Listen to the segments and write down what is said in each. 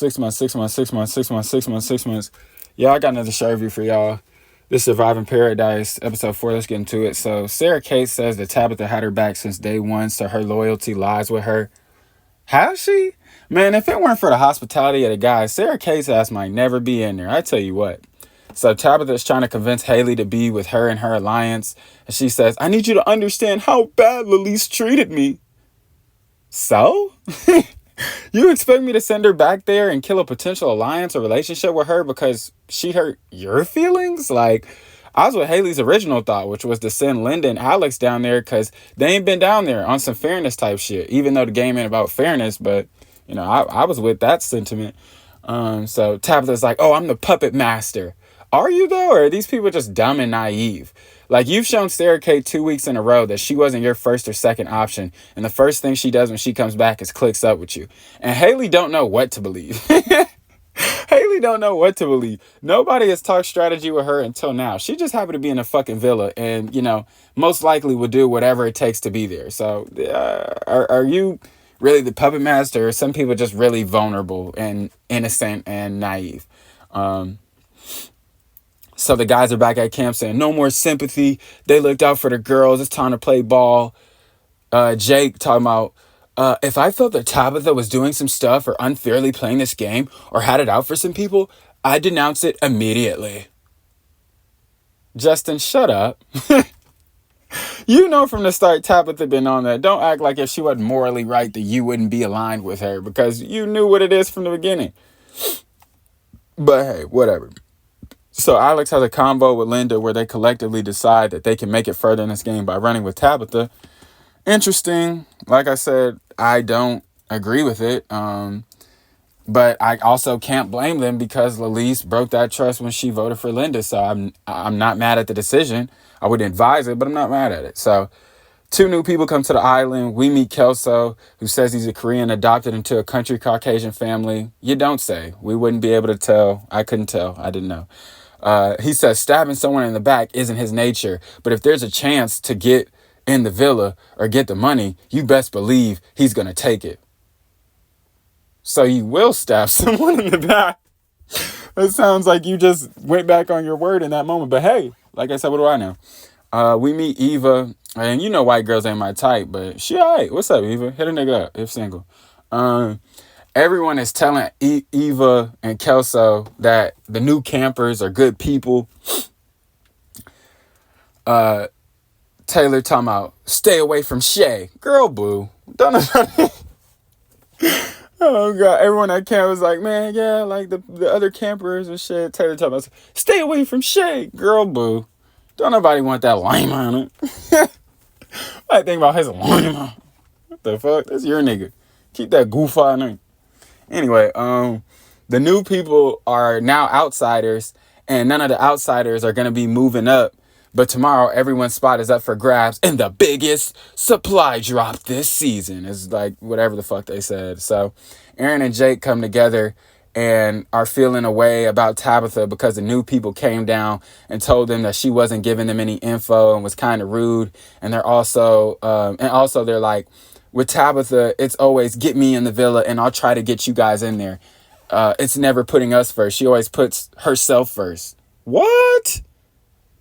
6 months, 6 months, 6 months, 6 months, 6 months, 6 months. Yeah, I got another show review for y'all. This Surviving Paradise, episode 4. Let's get into it. So, Sarah Kate says that Tabitha had her back since day one, so her loyalty lies with her. Has she? Man, if it weren't for the hospitality of the guys, Sarah Kate's ass might never be in there. I tell you what. So, Tabitha's trying to convince Haley to be with her in her alliance. And she says, I need you to understand how bad Lalise treated me. So? You expect me to send her back there and kill a potential alliance or relationship with her because she hurt your feelings? Like, I was with Haley's original thought, which was to send Linda and Alex down there because they ain't been down there on some fairness type shit, even though the game ain't about fairness. But, you know, I was with that sentiment. So Tabitha's like, oh, I'm the puppet master. Are you, though? Or are these people just dumb and naive? Like, you've shown Sarah Kate 2 weeks in a row that she wasn't your first or second option. And the first thing she does when she comes back is clicks up with you. And Haley don't know what to believe. Haley don't know what to believe. Nobody has talked strategy with her until now. She just happened to be in a fucking villa and, you know, most likely would do whatever it takes to be there. So, are you really the puppet master, or some people just really vulnerable and innocent and naive? So the guys are back at camp saying, no more sympathy. They looked out for the girls. It's time to play ball. Jake talking about, if I felt that Tabitha was doing some stuff or unfairly playing this game or had it out for some people, I'd denounce it immediately. Justin, shut up. You know from the start Tabitha been on that. Don't act like if she wasn't morally right that you wouldn't be aligned with her, because you knew what it is from the beginning. But hey, whatever. So Alex has a convo with Linda where they collectively decide that they can make it further in this game by running with Tabitha. Interesting. Like I said, I don't agree with it. But I also can't blame them because Lalise broke that trust when she voted for Linda. So I'm not mad at the decision. I wouldn't advise it, but I'm not mad at it. So 2 new people come to the island. We meet Kelso, who says he's a Korean adopted into a country Caucasian family. You don't say. We wouldn't be able to tell. I couldn't tell. I didn't know. He says stabbing someone in the back isn't his nature, but if there's a chance to get in the villa or get the money, you best believe he's going to take it. So you will stab someone in the back. It sounds like you just went back on your word in that moment. But hey, like I said, what do I know? We meet Eva, and you know white girls ain't my type, but she all right. What's up, Eva? Hit a nigga up if single. Everyone is telling Eva and Kelso that the new campers are good people. Taylor talking about stay away from Shay. Girl, boo. Don't know. Oh, God. Everyone at camp was like, man, yeah, like the other campers and shit. Taylor talking about stay away from Shay. Girl, boo. Don't nobody want that lime on it. I think about his lime. What the fuck? That's your nigga. Keep that goof on him. Anyway, the new people are now outsiders, and none of the outsiders are going to be moving up. But tomorrow, everyone's spot is up for grabs, and the biggest supply drop this season is like whatever the fuck they said. So Aaron and Jake come together and are feeling a way about Tabitha because the new people came down and told them that she wasn't giving them any info and was kind of rude. And they're also, they're like, with Tabitha, it's always get me in the villa and I'll try to get you guys in there. It's never putting us first. She always puts herself first. What?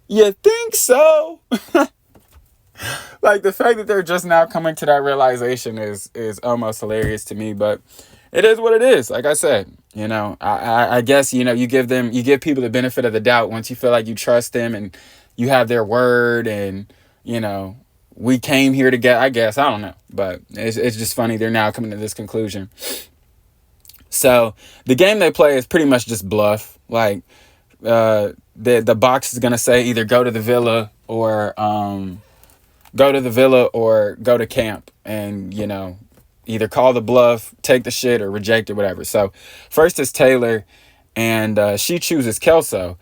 You think so? Like, the fact that they're just now coming to that realization is almost hilarious to me, but it is what it is. Like I said, you know, I guess, you know, you give people the benefit of the doubt once you feel like you trust them and you have their word and, you know, we came here together, I guess. I don't know. But it's just funny. They're now coming to this conclusion. So the game they play is pretty much just bluff. Like, the box is going to say either go to the villa or go to camp. And, you know, either call the bluff, take the shit, or reject it, whatever. So first is Taylor, and she chooses Kelso.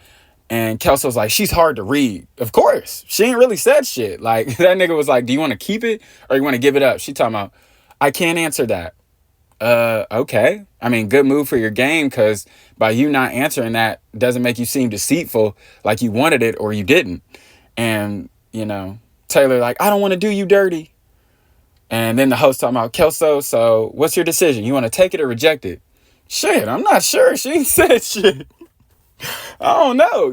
And Kelso's like, she's hard to read. Of course. She ain't really said shit. Like, that nigga was like, do you want to keep it or you want to give it up? She talking about, I can't answer that. Okay. I mean, good move for your game, because by you not answering that doesn't make you seem deceitful, like you wanted it or you didn't. And, you know, Taylor like, I don't want to do you dirty. And then the host talking about, Kelso, so what's your decision? You want to take it or reject it? Shit, I'm not sure. She ain't said shit. I don't know.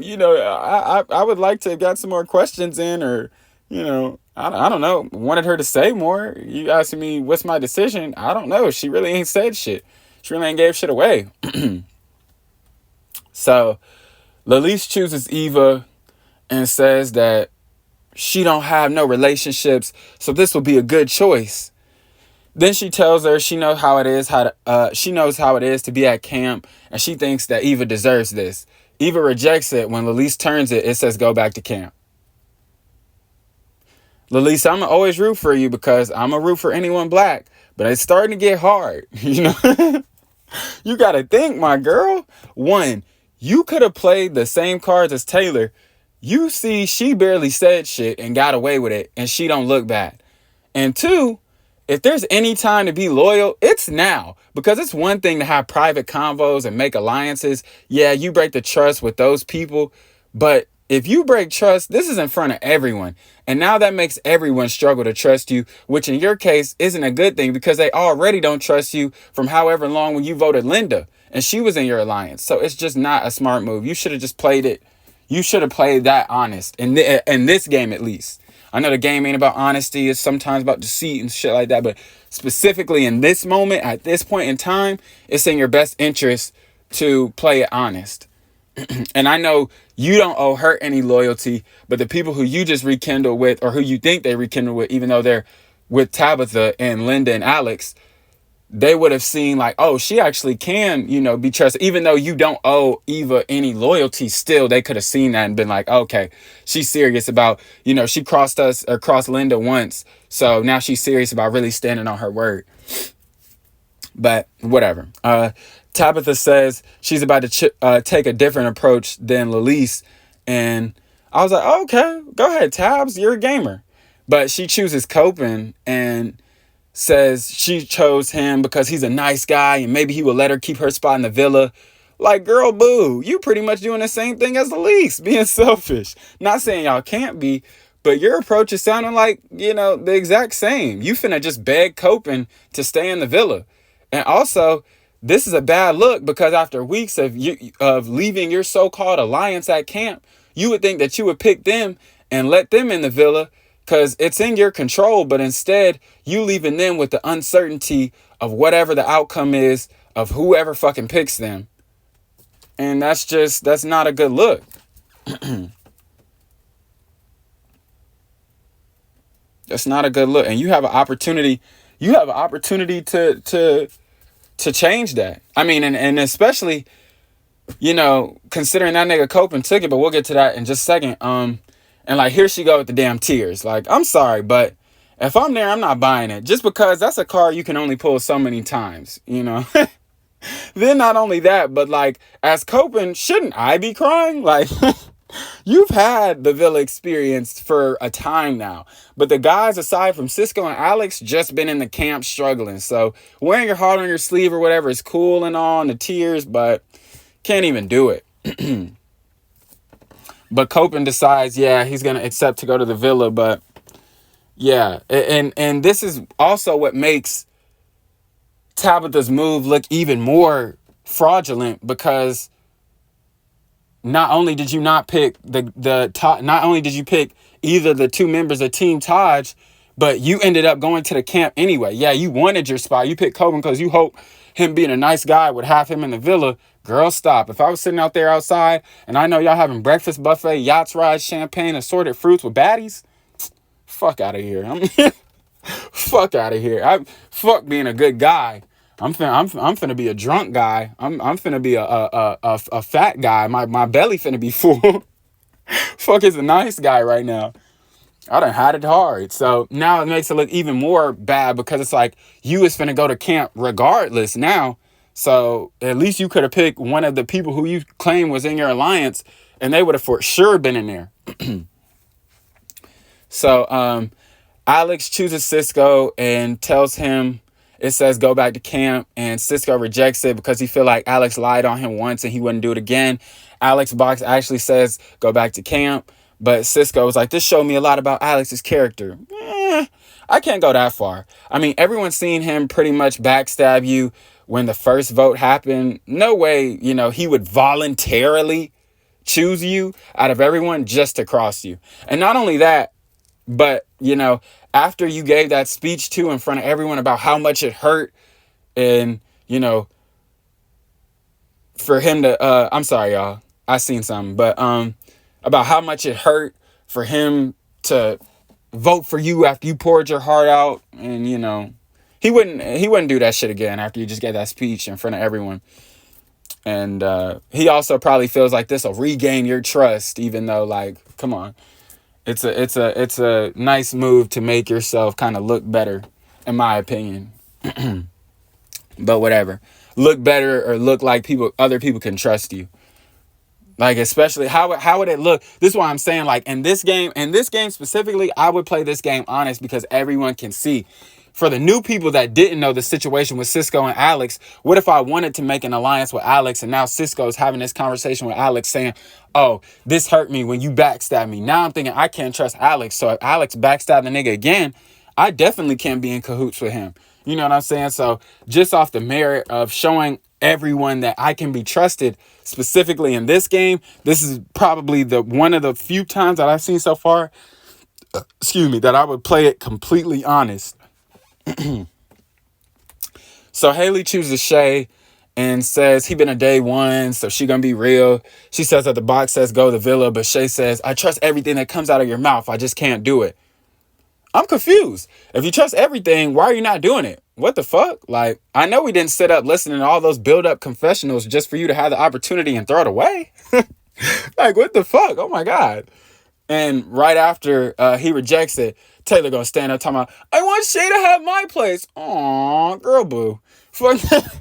I would like to have got some more questions in, or, I don't know. Wanted her to say more. You asking me what's my decision? I don't know. She really ain't said shit. She really ain't gave shit away. So, Lalise chooses Eva and says that she don't have no relationships, so this will be a good choice. Then she tells her she knows how it is to be at camp, and she thinks that Eva deserves this. Eva rejects it. When Lalise turns it, it says go back to camp. Lalise, I'm going to always root for you because I'm a root for anyone black, but it's starting to get hard. You got to think, my girl. One, you could have played the same cards as Taylor. You see, she barely said shit and got away with it, and she don't look bad. And two, if there's any time to be loyal, it's now. Because it's one thing to have private convos and make alliances. Yeah, you break the trust with those people. But if you break trust, this is in front of everyone. And now that makes everyone struggle to trust you, which in your case isn't a good thing because they already don't trust you from however long when you voted Linda. And she was in your alliance. So it's just not a smart move. You should have just played it. You should have played that honest in this game, at least. I know the game ain't about honesty. It's sometimes about deceit and shit like that. But specifically in this moment, at this point in time, it's in your best interest to play it honest. And I know you don't owe her any loyalty, but the people who you just rekindle with, or who you think they rekindle with, even though they're with Tabitha and Linda and Alex, they would have seen like, oh, she actually can, be trusted. Even though you don't owe Eva any loyalty, still, they could have seen that and been like, okay, she's serious about, she crossed Linda once. So now she's serious about really standing on her word. But whatever. Tabitha says she's about to take a different approach than Lalise. And I was like, oh, okay, go ahead, Tabs, you're a gamer. But she chooses Copen and says she chose him because he's a nice guy and maybe he will let her keep her spot in the villa. Like, girl, boo, you pretty much doing the same thing as Lalise, being selfish. Not saying y'all can't be, but your approach is sounding like, the exact same. You finna just beg Copen to stay in the villa. And also, this is a bad look because after weeks of leaving your so-called alliance at camp, you would think that you would pick them and let them in the villa because it's in your control, but instead you leaving them with the uncertainty of whatever the outcome is of whoever fucking picks them. And that's not a good look. That's not a good look. And you have an opportunity to change that. I mean, and especially, considering that nigga Copen took it, but we'll get to that in just a second. And like, here she go with the damn tears. Like, I'm sorry, but if I'm there, I'm not buying it. Just because that's a card you can only pull so many times, Then not only that, but like, as Copen, shouldn't I be crying? Like, you've had the Villa experience for a time now. But the guys, aside from Cisco and Alex, just been in the camp struggling. So wearing your heart on your sleeve or whatever is cool and all, and the tears, but can't even do it. But Copen decides, yeah, he's going to accept to go to the villa. But yeah, and this is also what makes Tabitha's move look even more fraudulent, because not only did you not pick not only did you pick either the two members of Team Taj, but you ended up going to the camp anyway. Yeah, you wanted your spot. You picked Copen because you hope him being a nice guy would have him in the villa. Girl, stop. If I was sitting out there outside and I know y'all having breakfast buffet, yachts, rides, champagne, assorted fruits with baddies, fuck out of here. Fuck out of here. Fuck being a good guy. I'm finna be a drunk guy. I'm finna be a fat guy. My belly finna be full. Fuck is a nice guy right now. I done had it hard. So now it makes it look even more bad because it's like you is finna go to camp regardless now. So at least you could have picked one of the people who you claim was in your alliance and they would have for sure been in there. So Alex chooses Cisco and tells him, it says go back to camp, and Cisco rejects it because he feel like Alex lied on him once and he wouldn't do it again. Alex Box actually says go back to camp, but Cisco was like, this showed me a lot about Alex's character. I can't go that far. I mean, everyone's seen him pretty much backstab you when the first vote happened, no way, he would voluntarily choose you out of everyone just to cross you. And not only that, but, after you gave that speech too in front of everyone about how much it hurt and, for him to, I'm sorry, y'all, I seen something, but, about how much it hurt for him to vote for you after you poured your heart out. And, he wouldn't do that shit again after you just gave that speech in front of everyone. And, he also probably feels like this will regain your trust, even though, like, come on. It's a nice move to make yourself kind of look better, in my opinion. But whatever. Look better or look like other people can trust you. Like, especially how would it look? This is why I'm saying, like, in this game specifically, I would play this game honest because everyone can see. For the new people that didn't know the situation with Cisco and Alex, what if I wanted to make an alliance with Alex and now Cisco's having this conversation with Alex saying, oh, this hurt me when you backstabbed me. Now I'm thinking I can't trust Alex. So if Alex backstabbed the nigga again, I definitely can't be in cahoots with him. You know what I'm saying? So just off the merit of showing everyone that I can be trusted, specifically in this game, this is probably one of the few times that I've seen so far, that I would play it completely honest. So Haley chooses Shay and says he been a day one, so she gonna be real. She says that the box says go to the villa, but Shay says, I trust everything that comes out of your mouth. I just can't do it. I'm confused. If you trust everything, why are you not doing it? What the fuck? Like, I know we didn't sit up listening to all those build-up confessionals just for you to have the opportunity and throw it away. Like, what the fuck? Oh my God. And right after he rejects it, Taylor gonna stand up talking about, I want Shay to have my place. Aw, girl boo. Fuck that.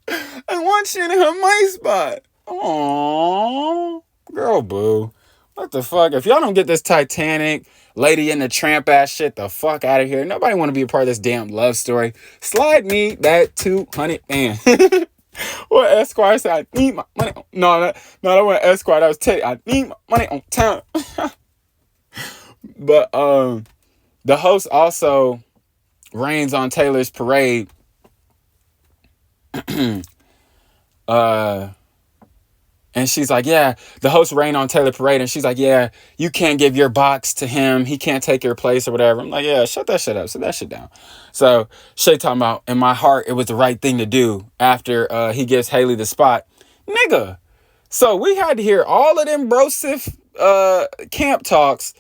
I want Shay to have my spot. Aw, girl boo. What the fuck? If y'all don't get this Titanic, Lady in the Tramp ass shit the fuck out of here. Nobody want to be a part of this damn love story. Slide me that 200 man. What Esquire said, I need my money. No, that wasn't Esquire. That was Teddy. I need my money on time. But the host also rains on Taylor's parade. And she's like, yeah, the host rained on Taylor Parade. And she's like, yeah, you can't give your box to him. He can't take your place or whatever. I'm like, yeah, shut that shit up. Sit that shit down. So Shay talking about, in my heart, it was the right thing to do after he gives Haley the spot. Nigga. So we had to hear all of them brosif camp talks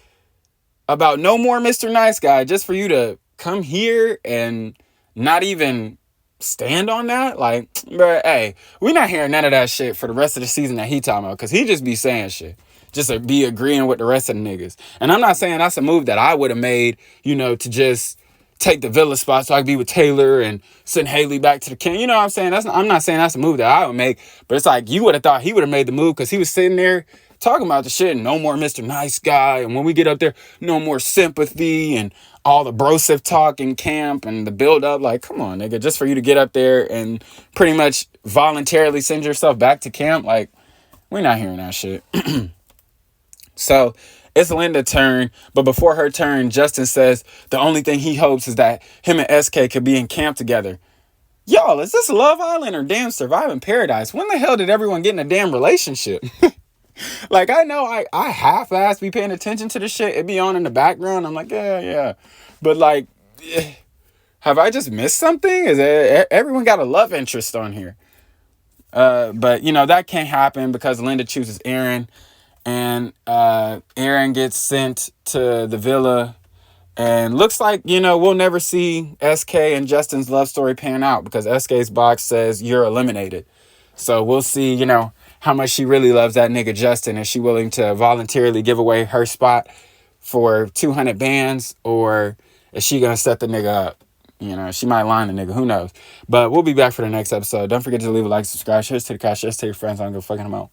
about no more Mr. Nice Guy just for you to come here and not even stand on that. Like, bruh, hey, we not hearing none of that shit for the rest of the season that he talking about, because he just be saying shit just to be agreeing with the rest of the niggas. And I'm not saying that's a move that I would have made, to just take the villa spot so I could be with Taylor and send Haley back to the camp. You know what I'm saying? I'm not saying that's a move that I would make, but it's like you would have thought he would have made the move because he was sitting there talking about the shit and no more Mr. Nice Guy. And when we get up there, no more sympathy and all the brosif talk in camp and the build up. Like, come on, nigga, just for you to get up there and pretty much voluntarily send yourself back to camp. Like, we're not hearing that shit. So it's Linda's turn. But before her turn, Justin says the only thing he hopes is that him and SK could be in camp together. Y'all, is this Love Island or damn Surviving Paradise? When the hell did everyone get in a damn relationship? Like, I know I half-ass be paying attention to the shit. It be on in the background. I'm like, yeah. But, like, have I just missed something? Is everyone got a love interest on here? But, that can't happen because Linda chooses Aaron. And Aaron gets sent to the villa. And looks like, we'll never see SK and Justin's love story pan out because SK's box says you're eliminated. So we'll see, how much she really loves that nigga Justin. Is she willing to voluntarily give away her spot for 200 bands, or is she gonna set the nigga up? She might line the nigga, who knows. But we'll be back for the next episode. Don't forget to leave a like, subscribe, share this to the cast, share this to your friends. I'm gonna fucking them out.